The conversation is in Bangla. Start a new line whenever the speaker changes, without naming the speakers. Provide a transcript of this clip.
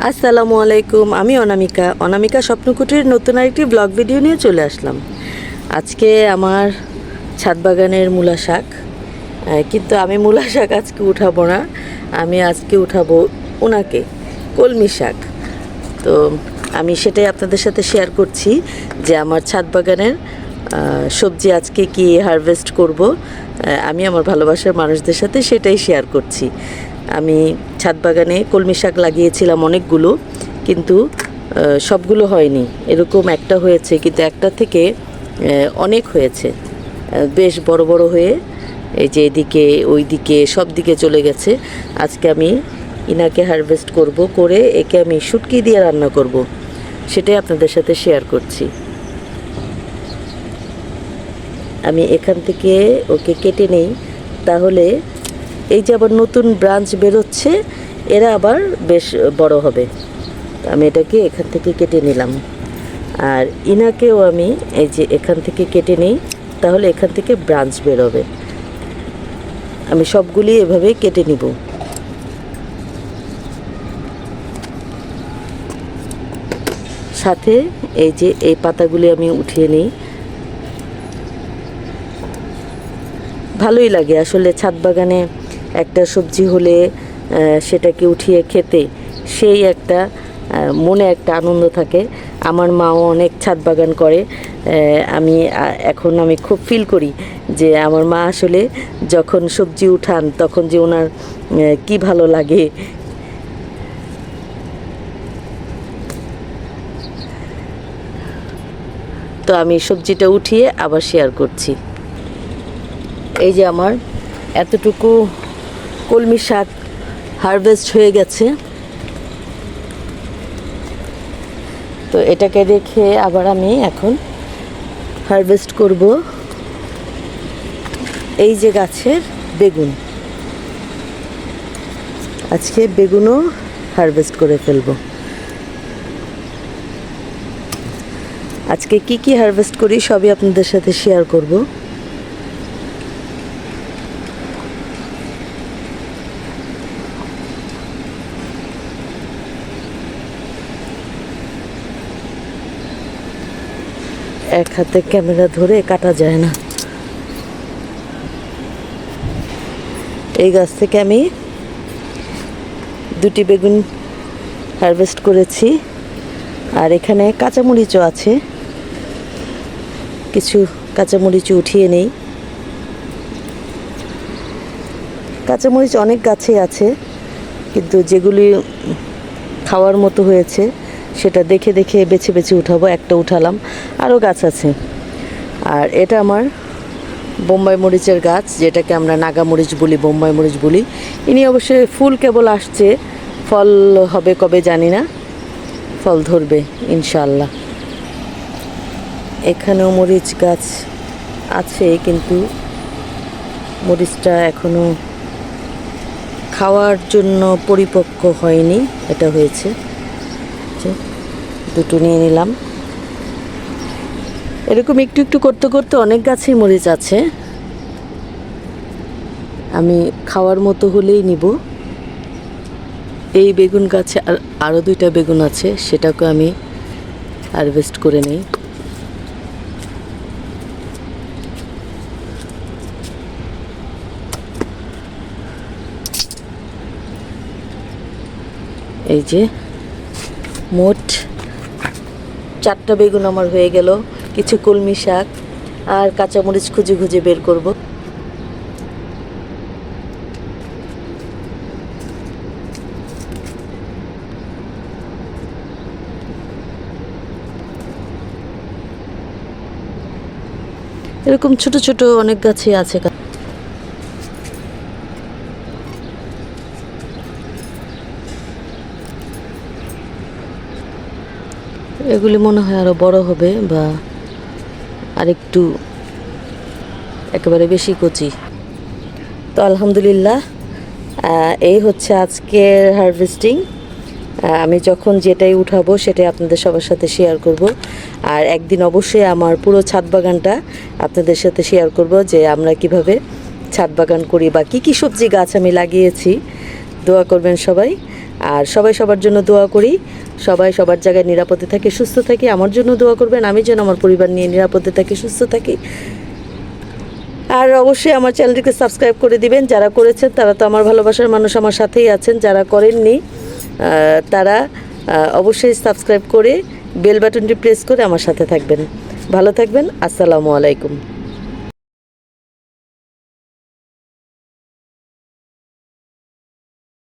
আসসালামু আলাইকুম। আমি অনামিকা স্বপ্নকুটির নতুন আরেকটি ব্লগ ভিডিও নিয়ে চলে আসলাম। আজকে আমার ছাদ বাগানের মূলা শাক, কিন্তু আমি মূলা শাক আজকে উঠাবো না, আমি আজকে উঠাবো ওনাকে কলমি শাক। তো আমি সেটাই আপনাদের সাথে শেয়ার করছি যে আমার ছাদ বাগানের সবজি আজকে কি হারভেস্ট করব। আমি আমার ভালোবাসার মানুষদের সাথে সেটাই শেয়ার করছি। আমি ছাদ বাগানে কলমি শাক লাগিয়েছিলাম অনেকগুলো, কিন্তু সবগুলো হয়নি। এরকম একটা হয়েছে, কিন্তু একটা থেকে অনেক হয়েছে, বেশ বড় বড় হয়ে এই যে এদিকে ওই দিকে সব দিকে চলে গেছে। আজকে আমি ইনাকে হারভেস্ট করব, করে একে আমি শুটকি দিয়ে রান্না করব, সেটাই আপনাদের সাথে শেয়ার করছি। আমি এখান থেকে ওকে কেটে নেই, তাহলে এই যে আবার নতুন ব্রাঞ্চ বেরোচ্ছে, এরা আবার বেশ বড় হবে। আমি এটাকে এখান থেকে কেটে নিলাম, আর ইনাকেও আমি এই যে এখান থেকে কেটে নিই, তাহলে এখান থেকে ব্রাঞ্চ বেরোবে। আমি সবগুলি এভাবে কেটে নিব। সাথে এই যে এই পাতাগুলি আমি উঠিয়ে নিই। ভালোই লাগে আসলে ছাদ বাগানে একটা সবজি হলে সেটাকে উঠিয়ে খেতে, সেই একটা মনে একটা আনন্দ থাকে। আমার মাও অনেক ছাদ বাগান করে। আমি খুব ফিল করি যে আমার মা আসলে যখন সবজি উঠান তখন যে ওনার কি ভালো লাগে। তো আমি সবজিটা উঠিয়ে আবার শেয়ার করছি। এই যে আমার এতটুকু কলমি শাক হারভেস্ট হয়ে গেছে। তো এটাকে রেখে আবার আমি এখন হারভেস্ট করব এই যে গাছের বেগুন। আজকে বেগুনও হারভেস্ট করে ফেলব। আজকে কি কি হারভেস্ট করি সবই আপনাদের সাথে শেয়ার করব। এক হাতে ক্যামেরা ধরে কাটা যায় না। এই গাছ থেকে আমি দুটি বেগুন হারভেস্ট করেছি, আর এখানে কাঁচামরিচও আছে, কিছু কাঁচামরিচ উঠিয়ে নেই। কাঁচামরিচ অনেক গাছে আছে, কিন্তু যেগুলি খাওয়ার মতো হয়েছে সেটা দেখে দেখে বেছে বেছে উঠাবো। একটা উঠালাম, আরও গাছ আছে। আর এটা আমার বোম্বাই মরিচের গাছ, যেটাকে আমরা নাগা মরিচ বলি, বোম্বাই মরিচ বলি। ইনি অবশ্যই ফুল কেবল আসছে, ফল হবে কবে জানি না, ফল ধরবে ইনশাআল্লাহ। এখানেও মরিচ গাছ আছে, কিন্তু মরিচটা এখনো খাওয়ার জন্য পরিপক্ক হয়নি। এটা হয়েছে, দুটো নিয়ে নিলাম। এরকম একটু একটু করতে করতে অনেক গাছেই মরিচ আছে। আমি খাওয়ার মতো হলেই নিব। এই বেগুন গাছে আরও দুইটা বেগুন আছে, সেটাকে আমি হারভেস্ট করে নেই। এই যে মোট 4টা বেগুন আমার হয়ে গেল। কিছু কলমি শাক আর কাঁচামরিচ খুঁজে খুঁজে বের করব। এরকম ছোট ছোট অনেক গাছই আছে। এগুলি মনে হয় আরও বড় হবে, বা আরেকটু একেবারে বেশি কচি। তো আলহামদুলিল্লাহ, এই হচ্ছে আজকের হারভেস্টিং। আমি যখন যেটাই উঠাবো সেটাই আপনাদের সবার সাথে শেয়ার করব। আর একদিন অবশ্যই আমার পুরো ছাদ বাগানটা আপনাদের সাথে শেয়ার করব, যে আমরা কিভাবে ছাদ বাগান করি বা কী কী সবজি গাছ আমি লাগিয়েছি। দোয়া করবেন সবাই। আর সবাই সবার জন্য দোয়া করি, সবাই সবার জায়গায় নিরাপদে থাকি, সুস্থ থাকি। আমার জন্য দোয়া করবেন, আমি যেন আমার পরিবার নিয়ে নিরাপদে থাকি, সুস্থ থাকি। আর অবশ্যই আমার চ্যানেলটিকে সাবস্ক্রাইব করে দিবেন। যারা করেছেন তারা তো আমার ভালোবাসার মানুষ, আমার সাথেই আছেন। যারা করেননি তারা অবশ্যই সাবস্ক্রাইব করে বেল বাটনটি প্রেস করে আমার সাথে থাকবেন। ভালো থাকবেন। আসসালামু আলাইকুম।